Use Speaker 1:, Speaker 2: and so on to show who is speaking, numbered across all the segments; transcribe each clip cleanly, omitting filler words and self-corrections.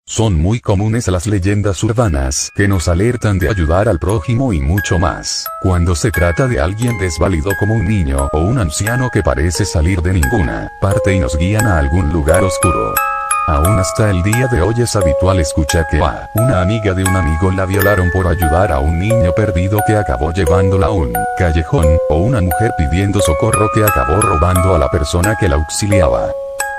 Speaker 1: Son muy comunes las leyendas urbanas que nos alertan de ayudar al prójimo y mucho más, cuando se trata de alguien desvalido como un niño o un anciano que parece salir de ninguna parte y nos guían a algún lugar oscuro. Aún hasta el día de hoy es habitual escuchar que a una amiga de un amigo la violaron por ayudar a un niño perdido que acabó llevándola a un callejón, o una mujer pidiendo socorro que acabó robando a la persona que la auxiliaba.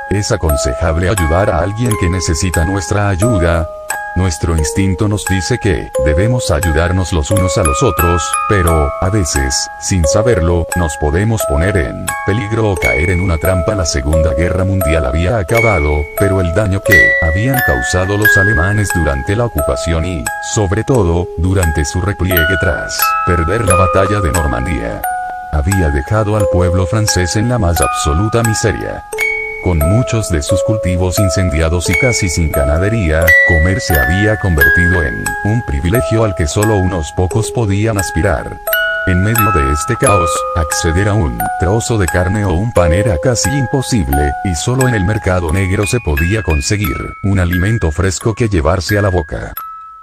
Speaker 1: Es aconsejable ayudar a alguien que necesita nuestra ayuda. Nuestro instinto nos dice que debemos ayudarnos los unos a los otros, pero, a veces, sin saberlo, nos podemos poner en peligro o caer en una trampa. La Segunda Guerra Mundial había acabado, pero el daño que habían causado los alemanes durante la ocupación y, sobre todo, durante su repliegue tras perder la batalla de Normandía, había dejado al pueblo francés en la más absoluta miseria. Con muchos de sus cultivos incendiados y casi sin ganadería, comer se había convertido en un privilegio al que solo unos pocos podían aspirar. En medio de este caos, acceder a un trozo de carne o un pan era casi imposible, y solo en el mercado negro se podía conseguir un alimento fresco que llevarse a la boca.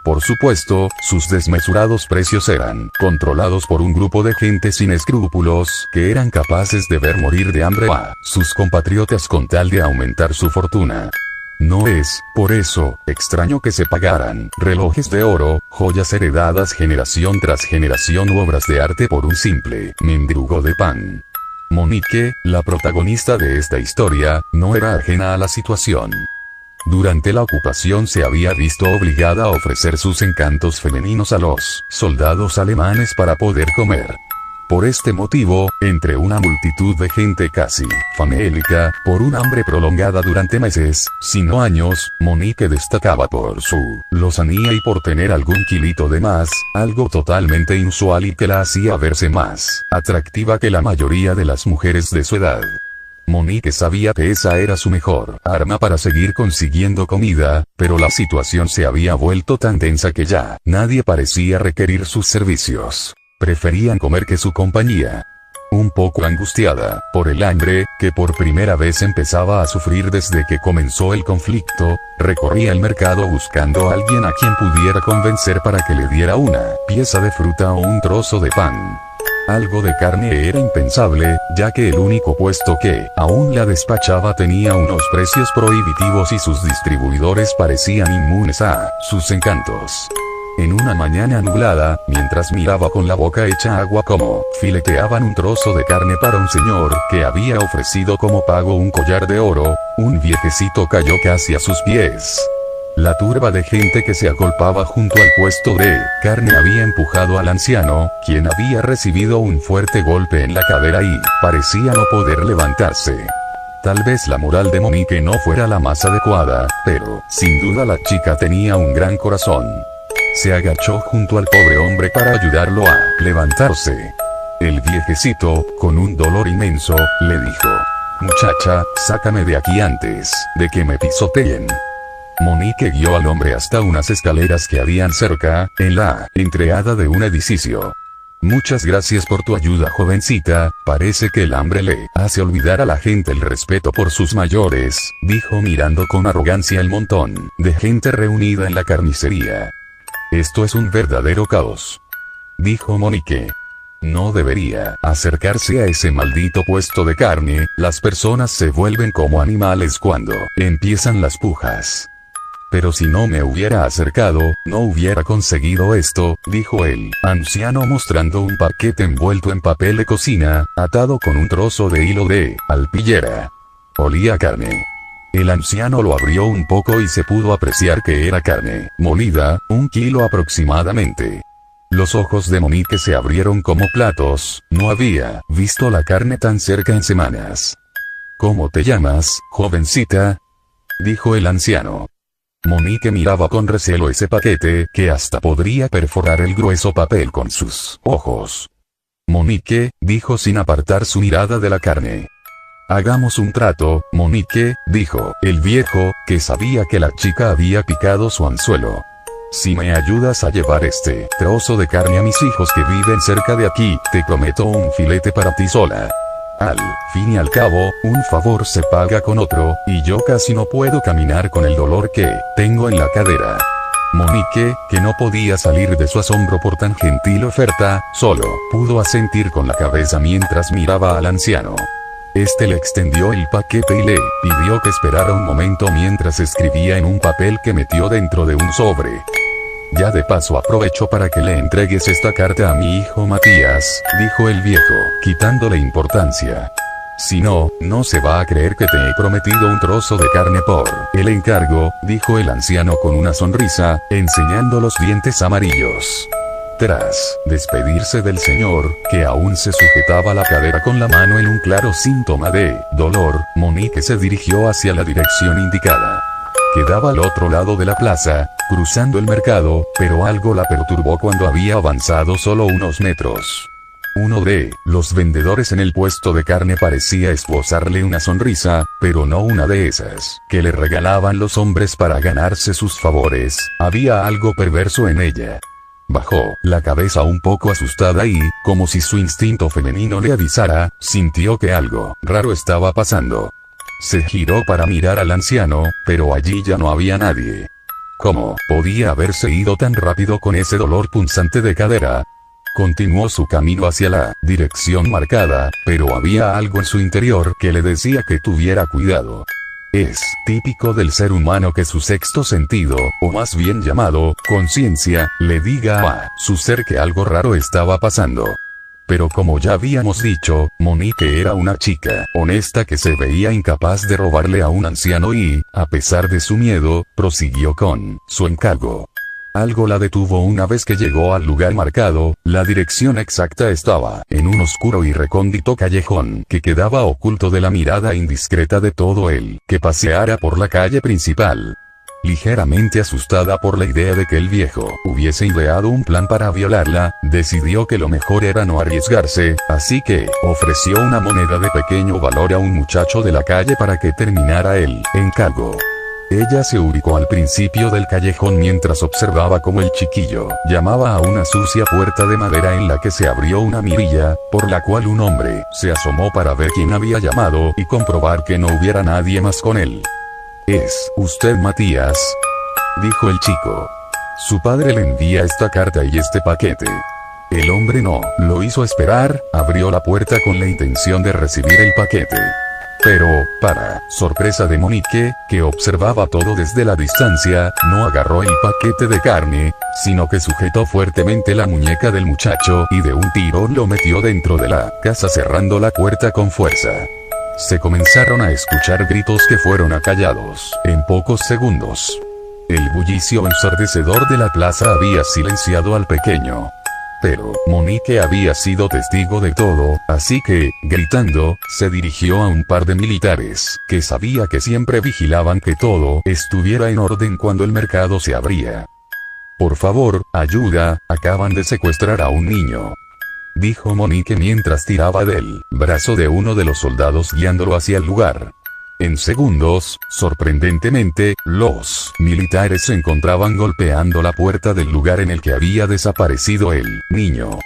Speaker 1: Por supuesto, sus desmesurados precios eran controlados por un grupo de gente sin escrúpulos, que eran capaces de ver morir de hambre a sus compatriotas con tal de aumentar su fortuna. No es, por eso, extraño que se pagaran relojes de oro, joyas heredadas generación tras generación u obras de arte por un simple mendrugo de pan. Monique, la protagonista de esta historia, no era ajena a la situación. Durante la ocupación se había visto obligada a ofrecer sus encantos femeninos a los soldados alemanes para poder comer. Por este motivo, entre una multitud de gente casi famélica, por un hambre prolongada durante meses, si no años, Monique destacaba por su lozanía y por tener algún kilito de más, algo totalmente inusual y que la hacía verse más atractiva que la mayoría de las mujeres de su edad. Monique sabía que esa era su mejor arma para seguir consiguiendo comida, pero la situación se había vuelto tan tensa que ya nadie parecía requerir sus servicios. Preferían comer que su compañía. Un poco angustiada por el hambre, que por primera vez empezaba a sufrir desde que comenzó el conflicto, recorría el mercado buscando a alguien a quien pudiera convencer para que le diera una pieza de fruta o un trozo de pan. Algo de carne era impensable, ya que el único puesto que aún la despachaba tenía unos precios prohibitivos y sus distribuidores parecían inmunes a sus encantos. En una mañana nublada, mientras miraba con la boca hecha agua como fileteaban un trozo de carne para un señor que había ofrecido como pago un collar de oro, un viejecito cayó casi a sus pies. La turba de gente que se agolpaba junto al puesto de carne había empujado al anciano, quien había recibido un fuerte golpe en la cadera y parecía no poder levantarse. Tal vez la moral de Monique no fuera la más adecuada, pero, sin duda la chica tenía un gran corazón. Se agachó junto al pobre hombre para ayudarlo a levantarse. El viejecito, con un dolor inmenso, le dijo: «Muchacha, sácame de aquí antes de que me pisoteen». Monique guió al hombre hasta unas escaleras que habían cerca, en la entrada de un edificio. «Muchas gracias por tu ayuda, jovencita, parece que el hambre le hace olvidar a la gente el respeto por sus mayores», dijo mirando con arrogancia el montón de gente reunida en la carnicería. «Esto es un verdadero caos», dijo Monique. «No debería acercarse a ese maldito puesto de carne, las personas se vuelven como animales cuando empiezan las pujas». «Pero si no me hubiera acercado, no hubiera conseguido esto», dijo el anciano mostrando un paquete envuelto en papel de cocina, atado con un trozo de hilo de alpillera. Olía a carne. El anciano lo abrió un poco y se pudo apreciar que era carne molida, 1 kilo aproximadamente. Los ojos de Monique se abrieron como platos, no había visto la carne tan cerca en semanas. «¿Cómo te llamas, jovencita?», dijo el anciano. Monique miraba con recelo ese paquete, que hasta podría perforar el grueso papel con sus ojos. «Monique», dijo sin apartar su mirada de la carne. «Hagamos un trato, Monique», dijo el viejo, que sabía que la chica había picado su anzuelo. «Si me ayudas a llevar este trozo de carne a mis hijos que viven cerca de aquí, te prometo un filete para ti sola». Al fin y al cabo, un favor se paga con otro, y yo casi no puedo caminar con el dolor que tengo en la cadera. Monique, que no podía salir de su asombro por tan gentil oferta, solo pudo asentir con la cabeza mientras miraba al anciano. Este le extendió el paquete y le pidió que esperara un momento mientras escribía en un papel que metió dentro de un sobre. Ya de paso aprovecho para que le entregues esta carta a mi hijo Matías, dijo el viejo, quitándole importancia. Si no, no se va a creer que te he prometido un trozo de carne por el encargo, dijo el anciano con una sonrisa, enseñando los dientes amarillos. Tras despedirse del señor, que aún se sujetaba la cadera con la mano en un claro síntoma de dolor, Monique se dirigió hacia la dirección indicada. Quedaba al otro lado de la plaza, cruzando el mercado, pero algo la perturbó cuando había avanzado solo unos metros. Uno de los vendedores en el puesto de carne parecía esbozarle una sonrisa, pero no una de esas que le regalaban los hombres para ganarse sus favores. Había algo perverso en ella. Bajó la cabeza un poco asustada y, como si su instinto femenino le avisara, sintió que algo raro estaba pasando. Se giró para mirar al anciano, pero allí ya no había nadie. ¿Cómo podía haberse ido tan rápido con ese dolor punzante de cadera? Continuó su camino hacia la dirección marcada, pero había algo en su interior que le decía que tuviera cuidado. Es típico del ser humano que su sexto sentido, o más bien llamado, conciencia, le diga a su ser que algo raro estaba pasando. Pero como ya habíamos dicho, Monique era una chica honesta que se veía incapaz de robarle a un anciano y, a pesar de su miedo, prosiguió con su encargo. Algo la detuvo una vez que llegó al lugar marcado. La dirección exacta estaba en un oscuro y recóndito callejón que quedaba oculto de la mirada indiscreta de todo el que paseara por la calle principal. Ligeramente asustada por la idea de que el viejo hubiese ideado un plan para violarla, decidió que lo mejor era no arriesgarse, así que ofreció una moneda de pequeño valor a un muchacho de la calle para que terminara el encargo. Ella se ubicó al principio del callejón mientras observaba cómo el chiquillo llamaba a una sucia puerta de madera en la que se abrió una mirilla, por la cual un hombre se asomó para ver quién había llamado y comprobar que no hubiera nadie más con él. «¿Es usted Matías?», dijo el chico. «Su padre le envía esta carta y este paquete». El hombre no lo hizo esperar, abrió la puerta con la intención de recibir el paquete. Pero, para sorpresa de Monique, que observaba todo desde la distancia, no agarró el paquete de carne, sino que sujetó fuertemente la muñeca del muchacho y de un tirón lo metió dentro de la casa cerrando la puerta con fuerza. Se comenzaron a escuchar gritos que fueron acallados en pocos segundos. El bullicio ensordecedor de la plaza había silenciado al pequeño. Pero Monique había sido testigo de todo, así que, gritando, se dirigió a un par de militares, que sabía que siempre vigilaban que todo estuviera en orden cuando el mercado se abría. «Por favor, ayuda, acaban de secuestrar a un niño», dijo Monique mientras tiraba del brazo de uno de los soldados guiándolo hacia el lugar. En segundos, sorprendentemente, los militares se encontraban golpeando la puerta del lugar en el que había desaparecido el niño.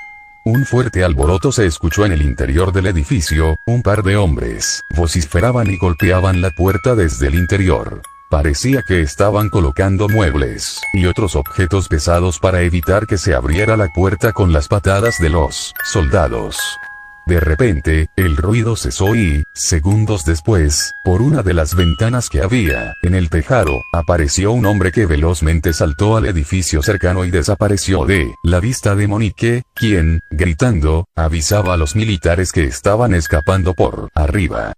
Speaker 1: Un fuerte alboroto se escuchó en el interior del edificio, un par de hombres vociferaban y golpeaban la puerta desde el interior. Parecía que estaban colocando muebles y otros objetos pesados para evitar que se abriera la puerta con las patadas de los soldados. De repente, el ruido cesó y, segundos después, por una de las ventanas que había en el tejado, apareció un hombre que velozmente saltó al edificio cercano y desapareció de la vista de Monique, quien, gritando, avisaba a los militares que estaban escapando por arriba.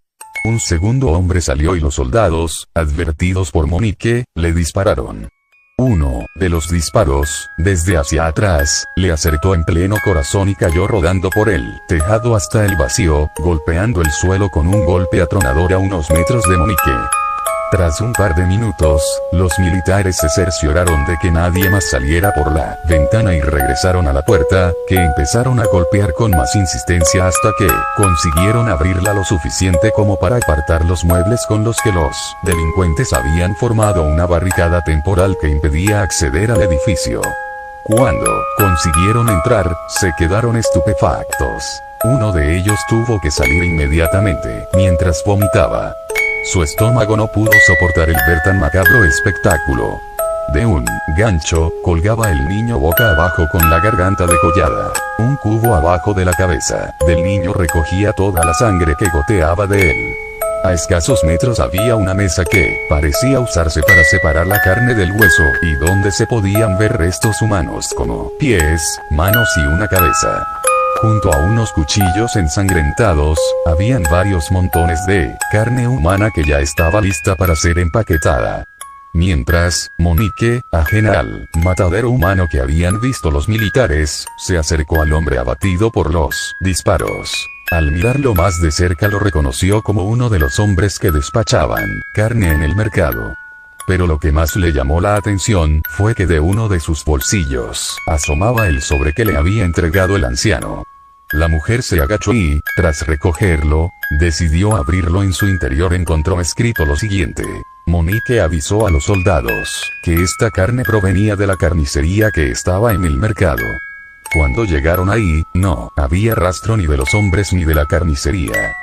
Speaker 1: Un segundo hombre salió y los soldados, advertidos por Monique, le dispararon. Uno de los disparos, desde hacia atrás, le acertó en pleno corazón y cayó rodando por el tejado hasta el vacío, golpeando el suelo con un golpe atronador a unos metros de Monique. Tras un par de minutos, los militares se cercioraron de que nadie más saliera por la ventana y regresaron a la puerta, que empezaron a golpear con más insistencia hasta que consiguieron abrirla lo suficiente como para apartar los muebles con los que los delincuentes habían formado una barricada temporal que impedía acceder al edificio. Cuando consiguieron entrar, se quedaron estupefactos. Uno de ellos tuvo que salir inmediatamente, mientras vomitaba. Su estómago no pudo soportar el ver tan macabro espectáculo. De un gancho, colgaba el niño boca abajo con la garganta degollada. Un cubo abajo de la cabeza del niño recogía toda la sangre que goteaba de él. A escasos metros había una mesa que parecía usarse para separar la carne del hueso, y donde se podían ver restos humanos como pies, manos y una cabeza. Junto a unos cuchillos ensangrentados, habían varios montones de carne humana que ya estaba lista para ser empaquetada. Mientras, Monique, ajena al matadero humano que habían visto los militares, se acercó al hombre abatido por los disparos. Al mirarlo más de cerca lo reconoció como uno de los hombres que despachaban carne en el mercado. Pero lo que más le llamó la atención fue que de uno de sus bolsillos asomaba el sobre que le había entregado el anciano. La mujer se agachó y, tras recogerlo, decidió abrirlo. En su interior encontró escrito lo siguiente: Monique avisó a los soldados que esta carne provenía de la carnicería que estaba en el mercado. Cuando llegaron ahí, no había rastro ni de los hombres ni de la carnicería.